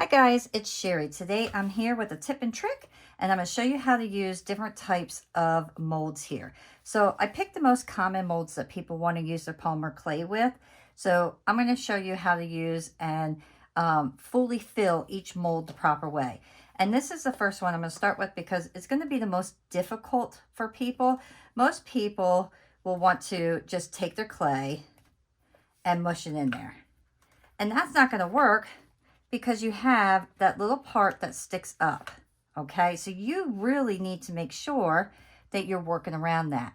Hi guys, it's Sherry. Today I'm here with a tip and trick and I'm going to show you how to use different types of molds here. So I picked the most common molds that people want to use their polymer clay with. So I'm going to show you how to use and fully fill each mold the proper way. And this is the first one I'm going to start with because it's going to be the most difficult for people. Most people will want to just take their clay and mush it in there. And that's not going to work because you have that little part that sticks up, okay? So you really need to make sure that you're working around that.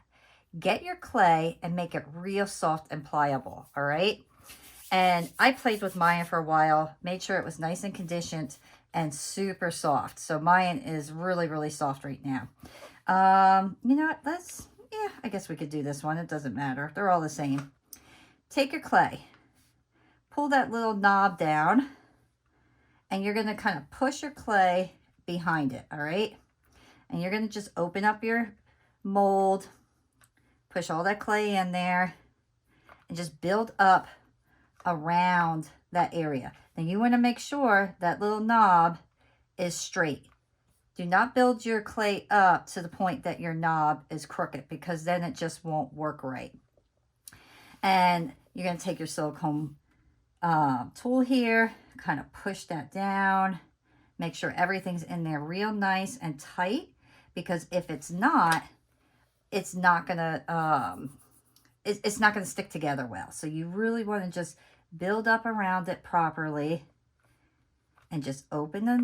Get your clay and make it real soft and pliable, all right? And I played with mine for a while, made sure it was nice and conditioned and super soft. So mine is really, really soft right now. You know what, I guess we could do this one. It doesn't matter. They're all the same. Take your clay, pull that little knob down, and you're going to kind of push your clay behind it, all right? And you're going to just open up your mold, push all that clay in there, and just build up around that area. Then you want to make sure that little knob is straight. Do not build your clay up to the point that your knob is crooked because then it just won't work right. And you're going to take your silicone tool here, kind of push that down, make sure everything's in there real nice and tight, because if it's not gonna it's not gonna stick together well. So you really want to just build up around it properly and just open the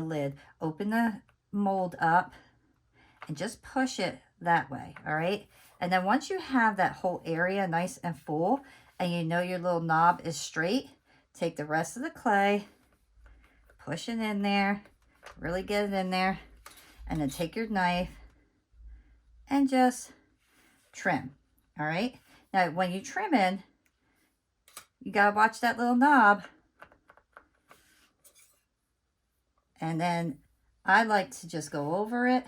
lid, open the mold up and just push it that way, all right? And then once you have that whole area nice and full and you know your little knob is straight, take the rest of the clay, push it in there, really get it in there, and then take your knife and just trim, all right? Now, when you trim in, you gotta watch that little knob. And then I like to just go over it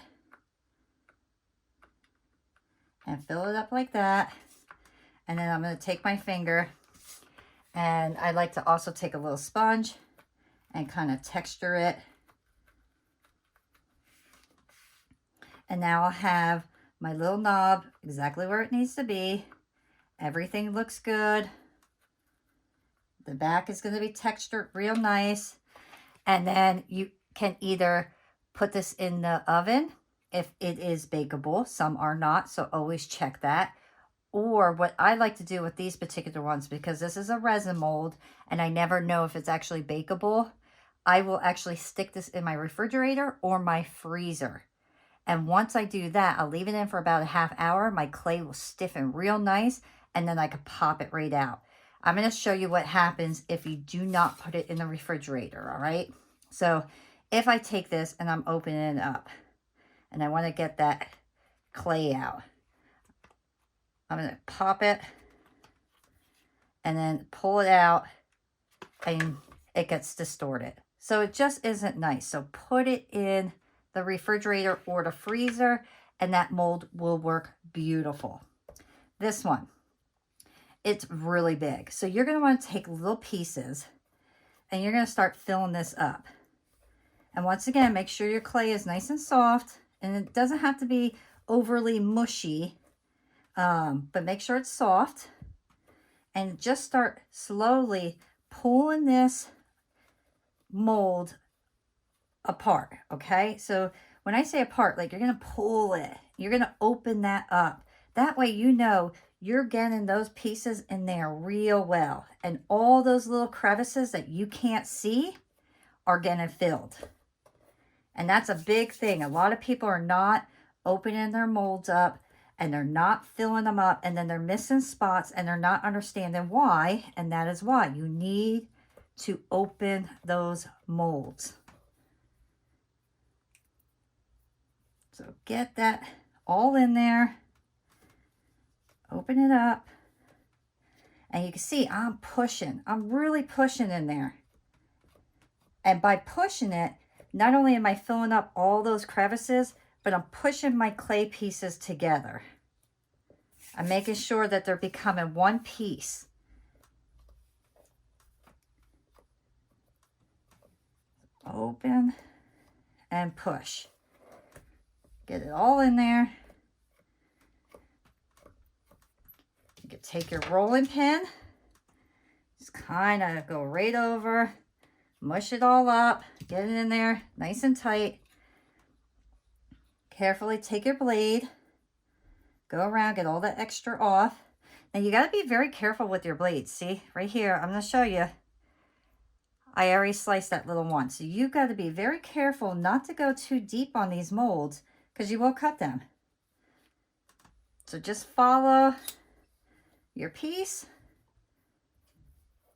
and fill it up like that. And then I'm gonna take my finger, and I like to also take a little sponge and kind of texture it. And now I'll have my little knob exactly where it needs to be. Everything looks good. The back is going to be textured real nice. And then you can either put this in the oven if it is bakeable. Some are not, so always check that. Or what I like to do with these particular ones, because this is a resin mold and I never know if it's actually bakeable, I will actually stick this in my refrigerator or my freezer. And once I do that, I'll leave it in for about a half hour. My clay will stiffen real nice, and then I can pop it right out. I'm going to show you what happens if you do not put it in the refrigerator, all right? So if I take this and I'm opening it up, and I want to get that clay out, I'm going to pop it and then pull it out, and it gets distorted. So it just isn't nice. So put it in the refrigerator or the freezer, and that mold will work beautiful. This one, it's really big. So you're going to want to take little pieces and you're going to start filling this up. And once again, make sure your clay is nice and soft, and it doesn't have to be overly mushy. But make sure it's soft, and just start slowly pulling this mold apart, okay? So when I say apart, like you're going to pull it, you're going to open that up. That way you know you're getting those pieces in there real well. And all those little crevices that you can't see are getting filled. And that's a big thing. A lot of people are not opening their molds up, and they're not filling them up, and then they're missing spots, and they're not understanding why, and that is why. You need to open those molds. So get that all in there, open it up, and you can see I'm pushing. I'm really pushing in there. And by pushing it, not only am I filling up all those crevices, but I'm pushing my clay pieces together. I'm making sure that they're becoming one piece. open and push. Get it all in there. You can take your rolling pin, just kind of go right over, mush it all up, get it in there nice and tight. Carefully take your blade, go around, get all the extra off. Now you got to be very careful with your blades. See, right here, I'm going to show you. I already sliced that little one. So you got to be very careful not to go too deep on these molds because you will cut them. So just follow your piece.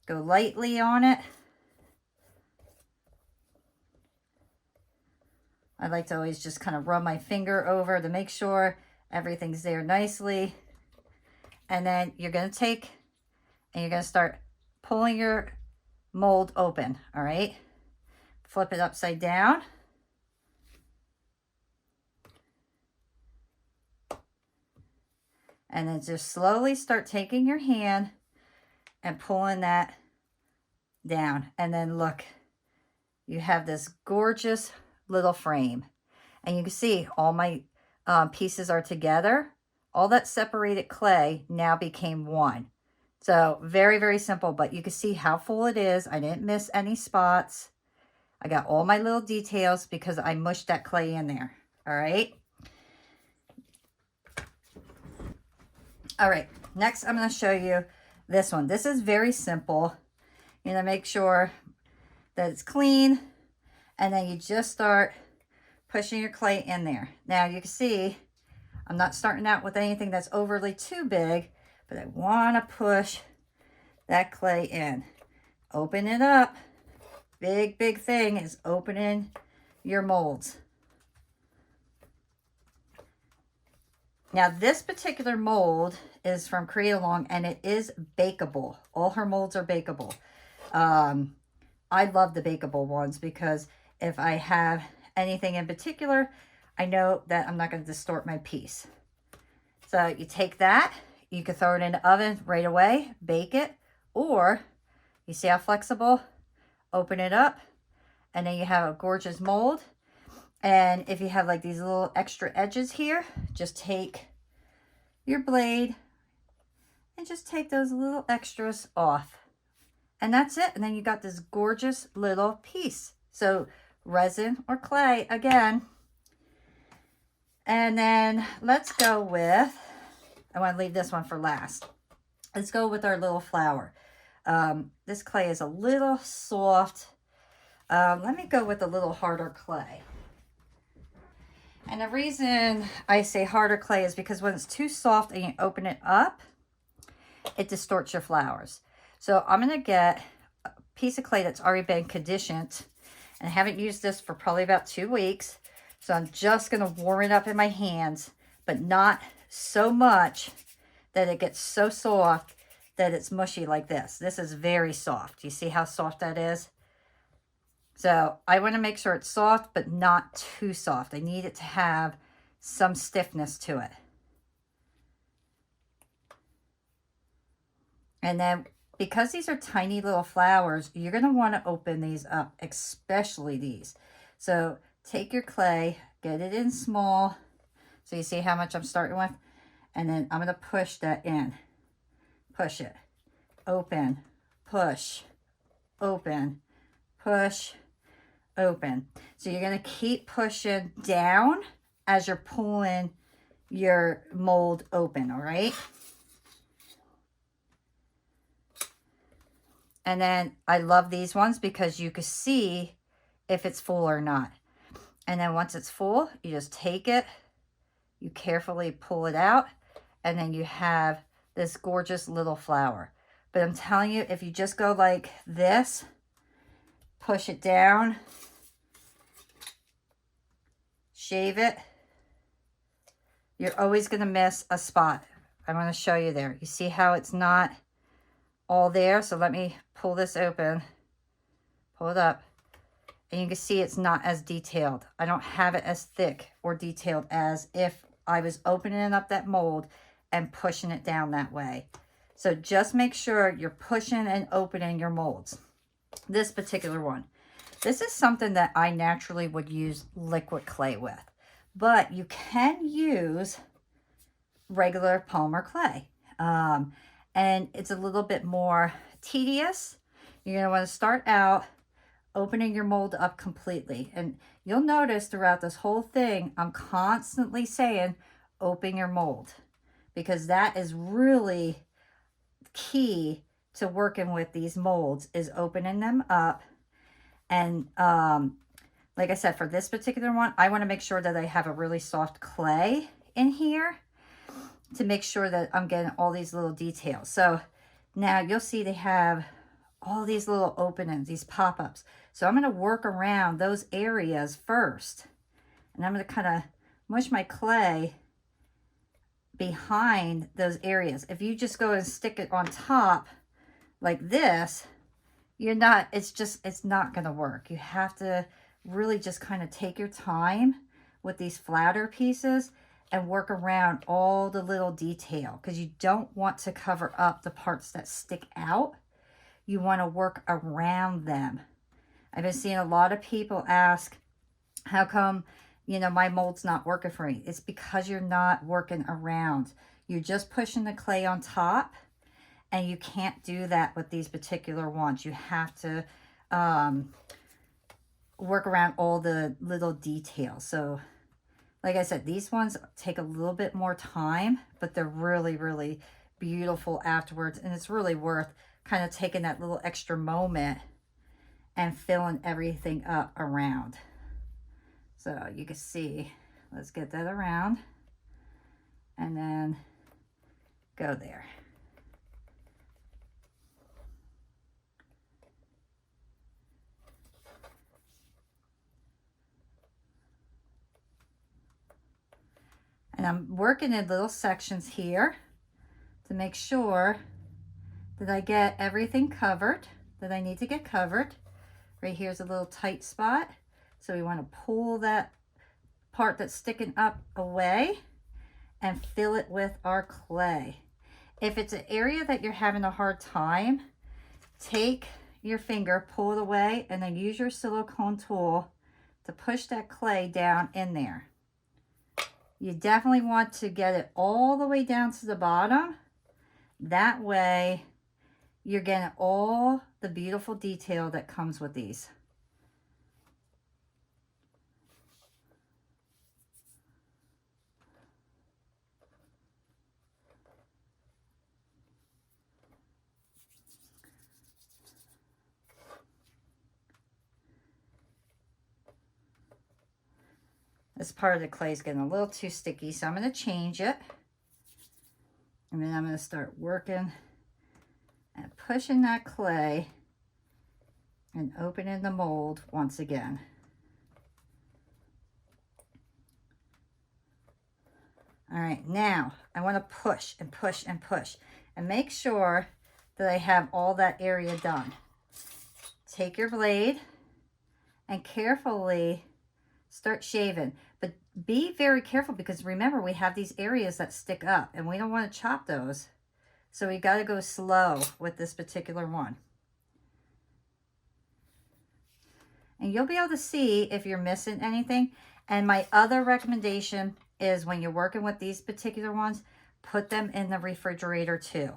Go lightly on it. I like to always just kind of rub my finger over to make sure everything's there nicely. And then you're going to take and you're going to start pulling your mold open, all right? Flip it upside down. And then just slowly start taking your hand and pulling that down. And then look, you have this gorgeous little frame. And you can see all my pieces are together. All that separated clay now became one. So very, very simple, but you can see how full it is. I didn't miss any spots. I got all my little details because I mushed that clay in there. All right. All right. Next, I'm going to show you this one. This is very simple. You know, make sure that it's clean. And then you just start pushing your clay in there. Now you can see I'm not starting out with anything that's overly too big, but I want to push that clay in. Open it up. Big, big thing is opening your molds. Now this particular mold is from Create Along and it is bakeable. All her molds are bakeable. I love the bakeable ones because if I have anything in particular, I know that I'm not going to distort my piece. So you take that, you can throw it in the oven right away, bake it, or you see how flexible? Open it up, and then you have a gorgeous mold. And if you have like these little extra edges here, just take your blade and just take those little extras off. And that's it. And then you got this gorgeous little piece. So resin or clay again. And then let's go with, I want to leave this one for last. Let's go with our little flower. This clay is a little soft. Let me go with a little harder clay. And the reason I say harder clay is because when it's too soft and you open it up, it distorts your flowers. So I'm going to get a piece of clay that's already been conditioned. And I haven't used this for probably about 2 weeks. So I'm just going to warm it up in my hands, but not so much that it gets so soft that it's mushy like this. This is very soft. You see how soft that is? So I want to make sure it's soft, but not too soft. I need it to have some stiffness to it. And then because these are tiny little flowers, you're going to want to open these up, especially these. So take your clay, get it in small. So you see how much I'm starting with? And then I'm going to push that in. Push it. Open. Push. Open. Push. Open. So you're going to keep pushing down as you're pulling your mold open, all right? And then I love these ones because you can see if it's full or not. And then once it's full, you just take it, you carefully pull it out, and then you have this gorgeous little flower. But I'm telling you, if you just go like this, push it down, shave it, you're always going to miss a spot. I'm going to show you there. You see how it's not all there? So let me pull this open, pull it up, and you can see it's not as detailed. I don't have it as thick or detailed as if I was opening up that mold and pushing it down that way. So just make sure you're pushing and opening your molds. This particular one. This is something that I naturally would use liquid clay with, but you can use regular polymer clay. And it's a little bit more tedious. You're going to want to start out opening your mold up completely. And you'll notice throughout this whole thing, I'm constantly saying, open your mold, because that is really key to working with these molds, is opening them up. And like I said, for this particular one, I want to make sure that I have a really soft clay in here to make sure that I'm getting all these little details. So now you'll see they have all these little openings, these pop-ups. So I'm going to work around those areas first. And I'm going to kind of mush my clay behind those areas. If you just go and stick it on top like this, it's not going to work. You have to really just kind of take your time with these flatter pieces and work around all the little detail, because you don't want to cover up the parts that stick out. You want to work around them. I've been seeing a lot of people ask, how come, my mold's not working for me? It's because you're not working around. You're just pushing the clay on top, and you can't do that with these particular ones. You have to work around all the little details. So like I said, these ones take a little bit more time, but they're really, really beautiful afterwards. And it's really worth kind of taking that little extra moment and filling everything up around. So you can see, let's get that around and then go there. And I'm working in little sections here to make sure that I get everything covered that I need to get covered. Right here's a little tight spot. So we want to pull that part that's sticking up away and fill it with our clay. If it's an area that you're having a hard time, take your finger, pull it away, and then use your silicone tool to push that clay down in there. You definitely want to get it all the way down to the bottom. That way you're getting all the beautiful detail that comes with these. This part of the clay is getting a little too sticky, so I'm going to change it. And then I'm going to start working and pushing that clay and opening the mold once again. All right, now I want to push and push and push and make sure that I have all that area done. Take your blade and carefully start shaving, but be very careful, because remember, we have these areas that stick up and we don't want to chop those. So we got to go slow with this particular one. And you'll be able to see if you're missing anything. And my other recommendation is, when you're working with these particular ones, put them in the refrigerator too.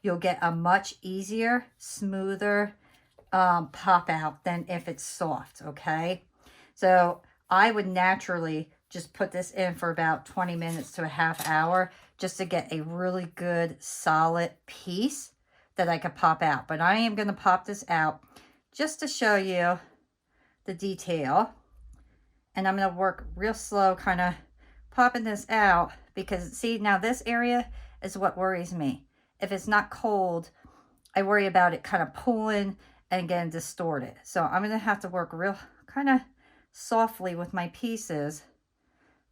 You'll get a much easier, smoother pop out than if it's soft, okay? So I would naturally just put this in for about 20 minutes to a half hour just to get a really good solid piece that I could pop out. But I am going to pop this out just to show you the detail. And I'm going to work real slow, kind of popping this out, because see, now this area is what worries me. If it's not cold, I worry about it kind of pulling and getting distorted. So I'm going to have to work real kind of softly with my pieces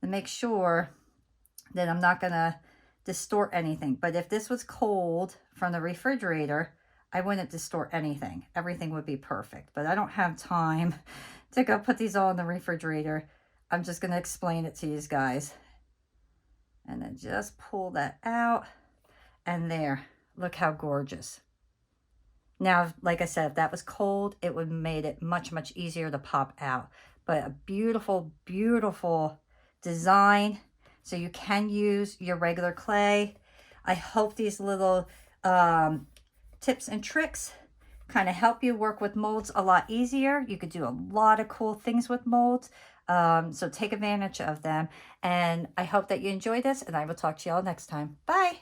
to make sure that I'm not going to distort anything. But if this was cold from the refrigerator, I wouldn't distort anything. Everything would be perfect. But I don't have time to go put these all in the refrigerator. I'm just going to explain it to you guys. And then just pull that out. And there, look how gorgeous. Now, like I said, if that was cold, it would have made it much, much easier to pop out. But a beautiful, beautiful design. So you can use your regular clay. I hope these little tips and tricks kind of help you work with molds a lot easier. You could do a lot of cool things with molds. So take advantage of them. And I hope that you enjoy this, and I will talk to you all next time. Bye.